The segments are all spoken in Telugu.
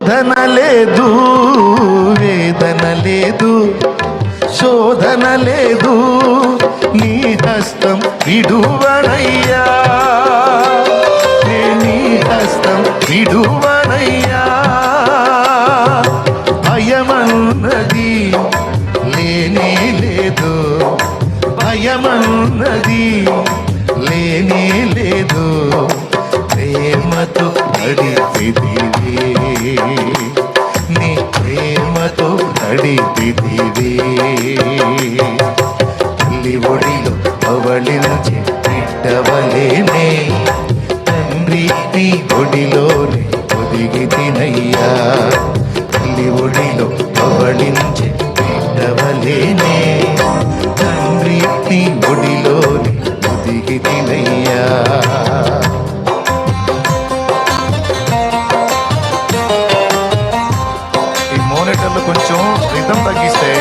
శోధన లేదు, వేదన లేదు, శోధన లేదు, నీ హస్తం విడువనయ్యా, నీ హస్తం విడువనయ్యా. భయమన్నది లేనే లేదు, భయమన్నది లేనే లేదు, ప్రేమతో నడిపిదివే, నీ ప్రేమతో నడిపిదివే. తల్లి ఒడిలో పవళించి బిడ్డవలేనే, తండ్రి నీ ఒడిలోనే ఒదిగి తినయ్యా. తల్లి ఒడిలో పవళించి బిడ్డవలేనే, తండ్రి నీ ఒడిలోనే ఒదిగి తినయ్యా. కొంచెం రిథం తగ్గిస్తే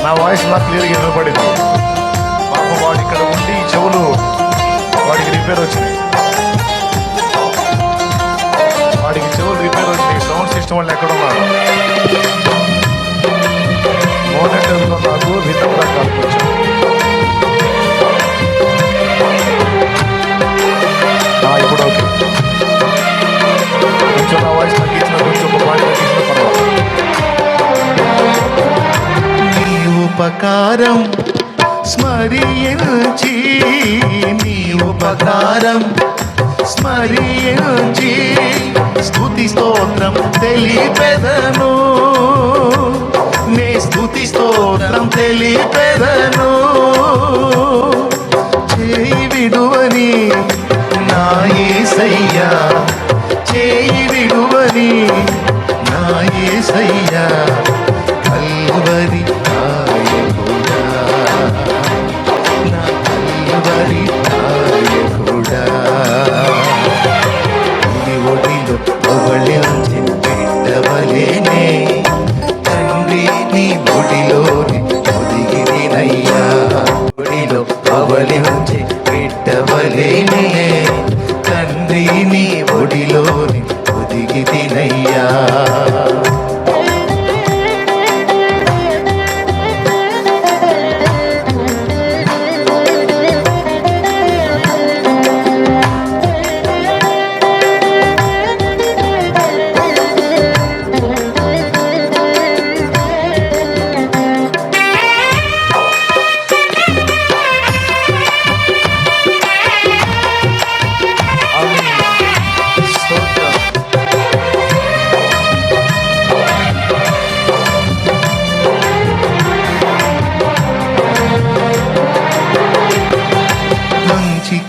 నా వాయిస్ నాకు క్లియర్గా వినపడింది. పాపం వాడు ఇక్కడ ఉండి చెవులు వాడికి రిపేర్ వచ్చినాయి, వాడికి చెవులు రిపేర్ వచ్చినాయి. సౌండ్ సిస్టమ్ వాళ్ళు ఎక్కడ ఉన్నారు? మోనిటర్లో నాకు రిథం తగ్గాలి కొంచెం. ఇప్పుడు ఓకే, కొంచెం నా వాయిస్ తగ్గించిన, కొంచెం ఒక వాయిస్ తగ్గించిన పర్వాలేదు. ఉపకారం స్మరించి, నీ ఉపకారం స్మరించి, స్తుతి స్తోత్రం తెలిపెదను, నే స్తుతి స్తోత్రం తెలిపెదను. చేయి విడువని నా యేసయ్యా, చేయి విడువని నా యేసయ్యా, కల్వరి పవళించి బిడ్డవలేనే, తండ్రి నీ ఒడిలోని ఒదిగి తినయ్యా. ఒడిలో పవళించి బిడ్డవలేనే, తండ్రి నీ ఒడిలోని ఒదిగి తినయ్యా.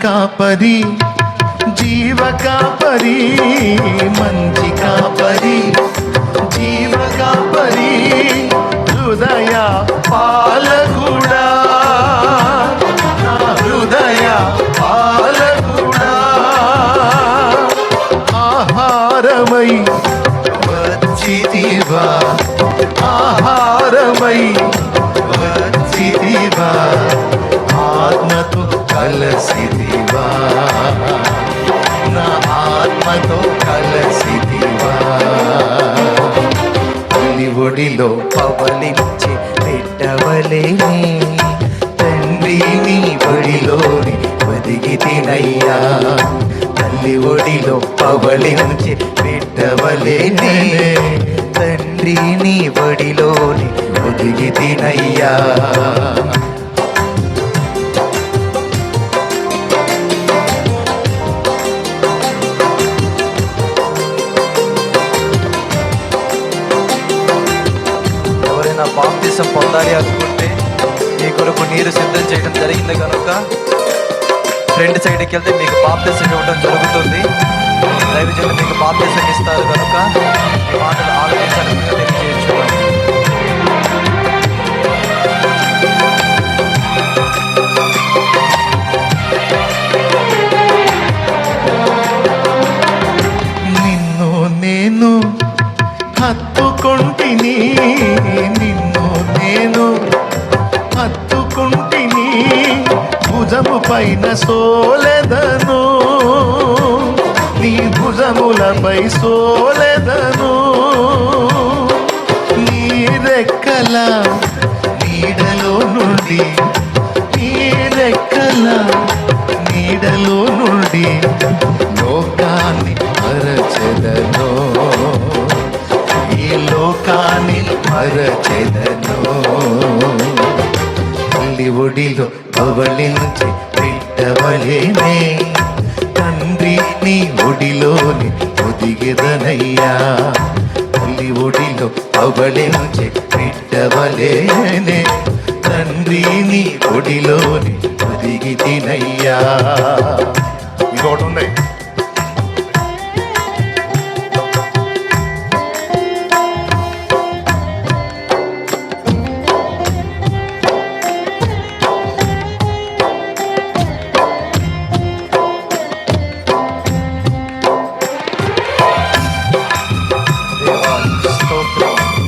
కాపరి జీవ కాపరి, మంచి కాపరి జీవ కాపరి, హృదయ పాలకుడా, హృదయ పాలకుడా. ఆహారమై వచ్చితివా, ఆహారమై వచ్చితివా, ఆత్మతో కలసిదివా, నా ఆత్మతో కలసిదివా. తల్లి ఒడిలో పవళించి బిడ్డవలేనే, తండ్రి నీ ఒడిలోని ఒదిగి తినయ్యా. తల్లి ఒడిలో పవళించి బిడ్డవలేనే, తండ్రి నీ ఒడిలోని ఒదిగి తినయ్యా. బాప్తిసం పొందాలి అనుకుంటే మీ కొరకు నీరు సిద్ధం చేయడం జరిగింది కనుక ఫ్రంట్ సైడ్కి వెళ్తే మీకు బాప్తిసం ఇవ్వడం జరుగుతుంది. దైవజనులు మీకు బాప్తిసం ఇస్తారు కనుక ఈ మాటలు ఆలోచించాలని తెలియజేస్తున్నాను. నిన్ను నేను హత్తుకొంటిని, నిన్ను నేను హత్తుకొంటిని, భుజము పైన సోలెదను, నీ భుజములపై సోలెదను. నీ రెక్కల నీడలో నుండి లోకాన్ని మరచెదను, ఈ లోకాన్ని మరచెదను. తల్లి ఒడిలో పవళించి బిడ్డవలేనే తండ్రి నీ ఒడిలోని ఒదిగెదనయ్యా. తల్లి ఒడిలో పవళించి బిడ్డవలేనే తండ్రి నీ ఒడిలోని ఒదిగి తినయ్యా. ఇంకోటి ఉన్నాయి.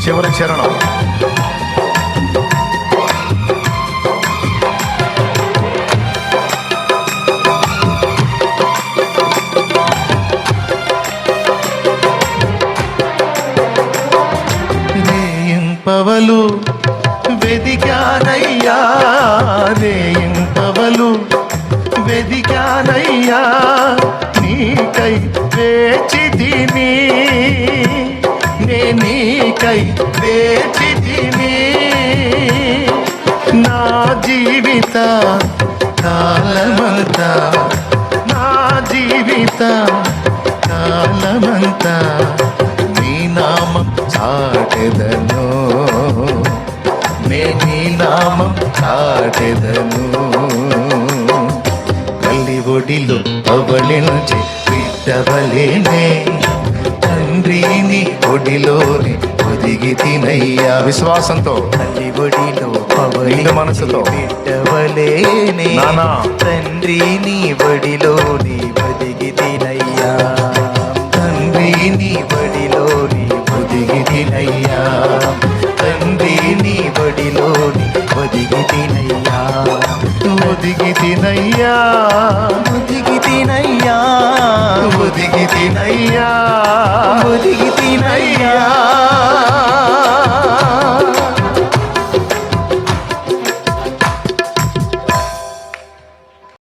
చివరి చరణం. రేయింపవలు వెదిగానయ్యా, రేయింపవలు వెదిగానయ్యా, నీకై వేచితిని, నీకై వేచితిని. నా జీవిత కాలమంతా, నా జీవిత కాలమంతా నీ నామం చాటెదను, నీ నామం చాటెదను. తల్లి ఒడిలో పవళించి బిడ్డవలేనే తండ్రి నీ ఒడిలోని ఒదిగి తినయ్యా. విశ్వాసంతో తల్లి ఒడిలో పవళించి మనసుతో బిడ్డవలేనే తండ్రి నీ ఒడిలోని ఒదిగి తినయ్యా. తండ్రి నీ ఒడిలోని ఒదిగి తినయ్యా, తండ్రి నీ ఒడిలోని ఒదిగి తినయ్యా, ఒదిగి తినయ్యా, ఒదిగి తినయ్యా, ఒదిగి తినయ్యా, ఒదిగి తినయ్యా.